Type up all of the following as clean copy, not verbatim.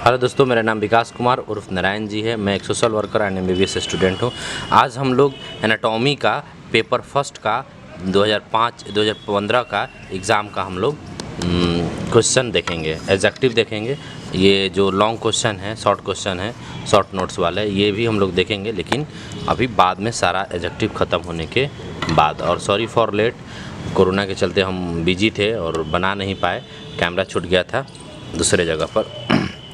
Hello दोस्तों, मेरा नाम विकास कुमार उर्फ नारायण जी है। मैं एक social worker and MBBS student हूँ। आज हम लोग एनाटॉमी का पेपर फर्स्ट का 2005-2015 का एग्ज़ाम का हम लोग क्वेश्चन देखेंगे, एग्जेक्टिव देखेंगे। ये जो लॉन्ग क्वेश्चन है, शॉर्ट क्वेश्चन है, शॉर्ट नोट्स वाले, ये भी हम लोग देखेंगे, लेकिन अभी बाद में सारा एग्जेक्टिव ख़त्म होने के बाद। और सॉरी फॉर लेट, कोरोना के चलते हम बिजी थे और बना नहीं पाए, कैमरा छूट गया था दूसरे जगह पर।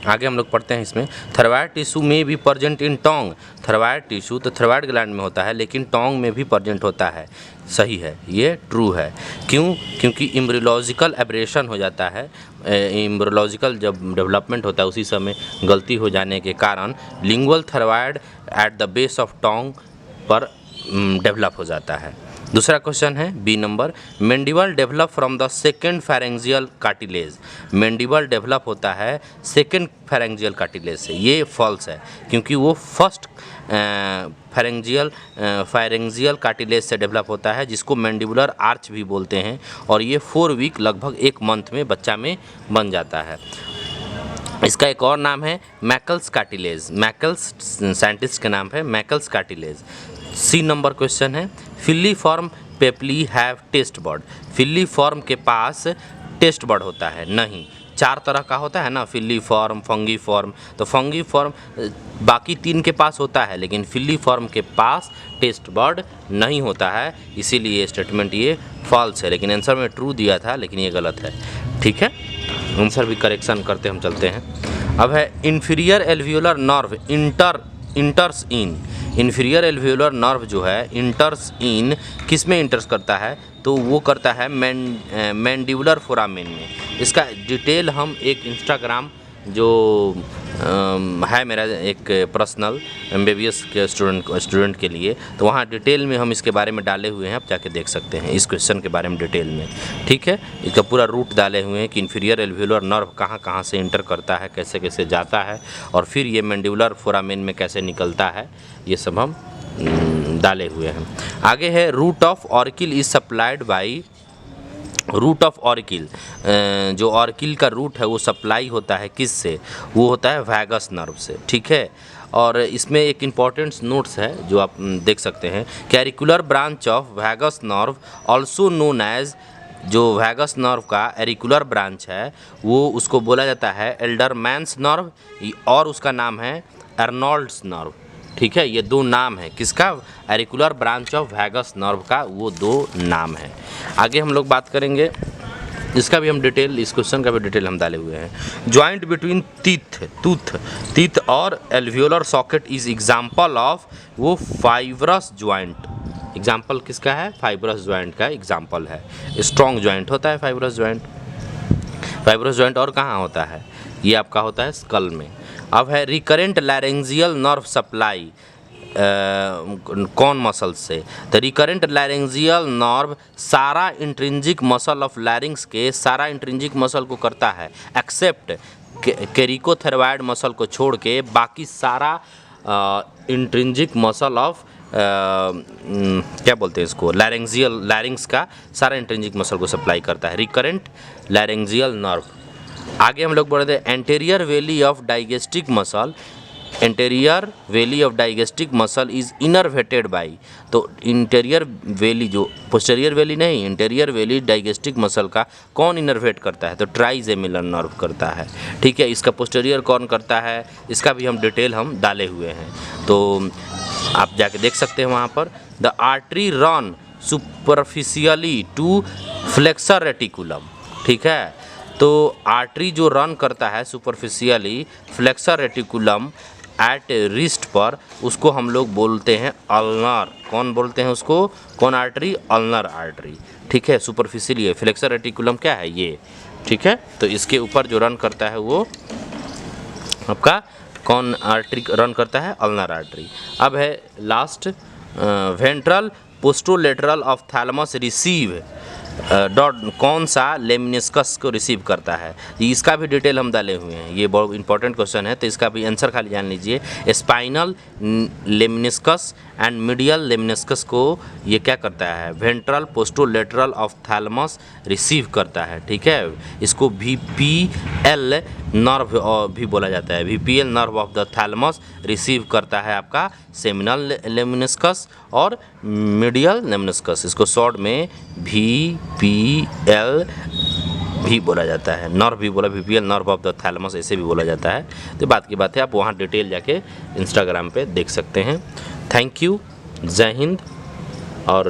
आगे हम लोग पढ़ते हैं इसमें। थायराइड टिश्यू में भी present in Tong. Thyroid tissue तो थायराइड ग्लैंड में होता है, लेकिन टोंग में भी प्रेजेंट होता है। सही है, ये ट्रू है। क्यों? क्योंकि एम्ब्रियोलॉजिकल एब्रेशन हो जाता है। एम्ब्रियोलॉजिकल जब डेवलपमेंट होता है उसी समय गलती हो जाने के कारण lingual thyroid at the base of tongue पर डेवलप हो जाता है। दूसरा क्वेश्चन है B number, mandible develop from the second pharyngeal cartilage. Mandible develop होता है सेकेंड फेरेंजियल कार्टिलेज से। ये फॉल्स है, क्योंकि वो फर्स्ट फेरेंजियल कार्टिलेज से डेवलप होता है, जिसको मैंडिबुलर आर्च भी बोलते हैं। और ये 4 वीक लगभग 1 मंथ में बच्चा में बन जाता है। इसका एक और नाम है मैकल्स कार्टिलेज। मैकल्स साइंटिस्ट का नाम है Meckel's cartilage. C number question है, फिलीफॉर्म पेपली हैव टेस्ट बर्ड। फिलीफॉर्म के पास टेस्ट बर्ड होता है? नहीं। 4 तरह का होता है ना, फिलीफॉर्म, फंगीफॉर्म। तो फंगीफॉर्म बाकी 3 के पास होता है, लेकिन फिलीफॉर्म के पास टेस्ट बर्ड नहीं होता है, इसीलिए स्टेटमेंट ये फॉल्स है। लेकिन आंसर में ट्रू दिया था, लेकिन ये गलत है। ठीक है, आंसर भी करेक्शन करते हम चलते हैं। अब है इंफीरियर एल्वियोलर नर्व इंटर्स इन। इंफीरियर एल्वियोलर नर्व जो है इंटर्स इन किस में इंटर्स करता है? तो वो करता है मैंडिबुलर फोरामेन में। इसका डिटेल हम एक इंस्टाग्राम जो है मेरा एक पर्सनल MBBS के स्टूडेंट के लिए, तो वहाँ डिटेल में हम इसके बारे में डाले हुए हैं, आप जाके देख सकते हैं इस क्वेश्चन के बारे में डिटेल में। ठीक है, इसका पूरा रूट डाले हुए हैं कि इंफीरियर एल्वियोलर नर्व कहाँ कहाँ से इंटर करता है, कैसे कैसे जाता है, और फिर ये मैंडिबुलर फोरामेन में कैसे निकलता है, ये सब हम डाले हुए हैं। आगे है root of auricle is supplied by. Root of auricle, जो ऑर्किल का रूट है वो सप्लाई होता है किस से? वो होता है वैगस नर्व से। ठीक है, और इसमें एक इम्पॉर्टेंट नोट्स है जो आप देख सकते हैं। Auricular branch of vagus nerve also known as. जो वैगस नर्व का एरिकुलर ब्रांच है वो उसको बोला जाता है एल्डरमैन्स नर्व, और उसका नाम है अर्नोल्ड्स नर्व। ठीक है, ये 2 नाम है किसका? एरिकुलर ब्रांच ऑफ वैगस नर्व का, वो 2 नाम है। आगे हम लोग बात करेंगे, इसका भी हम डिटेल, इस क्वेश्चन का भी डिटेल हम डाले हुए हैं। ज्वाइंट बिटवीन टीथ और alveolar socket is example of. वो फाइब्रस ज्वाइंट एग्जाम्पल किसका है? फाइब्रस ज्वाइंट का एग्जाम्पल है। स्ट्रॉन्ग ज्वाइंट होता है फाइब्रस ज्वाइंट। फाइब्रस ज्वाइंट और कहाँ होता है? ये आपका होता है स्कल में। अब है रिकरेंट लैरेंजियल नर्व सप्लाई कौन मसल से? तो रिकरेंट लैरेंजियल नर्व सारा इंट्रिंजिक मसल ऑफ लैरिंग्स के सारा इंट्रिंजिक मसल को करता है, एक्सेप्ट कैरिकोथेरवाइड मसल को छोड़ के बाकी सारा इंट्रिंजिक मसल ऑफ क्या बोलते हैं इसको, लैरिंग्स का सारा इंट्रिंजिक मसल को सप्लाई करता है रिकरेंट लैरेंजियल नर्व। आगे हम लोग बढ़ते हैं anterior belly of digastric muscle. Anterior belly of digastric muscle is innervated by. तो इंटीरियर वेली, जो पोस्टीरियर वेली नहीं, इंटीरियर वेली डाइजेस्टिक मसल का कौन इनर्वेट करता है? तो ट्राइजेमिनल नर्व करता है। ठीक है, इसका पोस्टीरियर कौन करता है? इसका भी हम डिटेल हम डाले हुए हैं, तो आप जाके देख सकते हैं वहाँ पर। The artery run superficially to flexor retinaculum. ठीक है, तो आर्टरी जो रन करता है superficially flexor retinaculum at wrist पर, उसको हम लोग बोलते हैं अल्नर। कौन बोलते हैं उसको? कौन आर्टरी? Ulnar artery. ठीक है, सुपरफिशियली फ्लेक्सर रेटिकुलम क्या है ये? ठीक है, तो इसके ऊपर जो रन करता है वो आपका कौन आर्टरी रन करता है? Ulnar artery. अब है last, ventral posterolateral of thalamus receive dot कौन सा लेमिनिस्कस को रिसीव करता है? इसका भी डिटेल हम डाले हुए हैं, ये बहुत इंपॉर्टेंट क्वेश्चन है, तो इसका भी आंसर खाली जान लीजिए। Spinal lemniscus and medial lemniscus को ये क्या करता है? Ventral posterolateral of thalamus receive करता है। ठीक है, इसको VPL नर्व भी बोला जाता है। VPL nerve of the thalamus receive करता है आपका सेमिनल लेमनिस्कस और मीडियल लेमनिस्कस, इसको शॉर्ट में वीपीएल भी बोला जाता है। नर्व भी बोला, VPL nerve of the thalamus ऐसे भी बोला जाता है। तो बात की बात है, आप वहाँ डिटेल जाके इंस्टाग्राम पे देख सकते हैं। थैंक यू, जय हिंद। और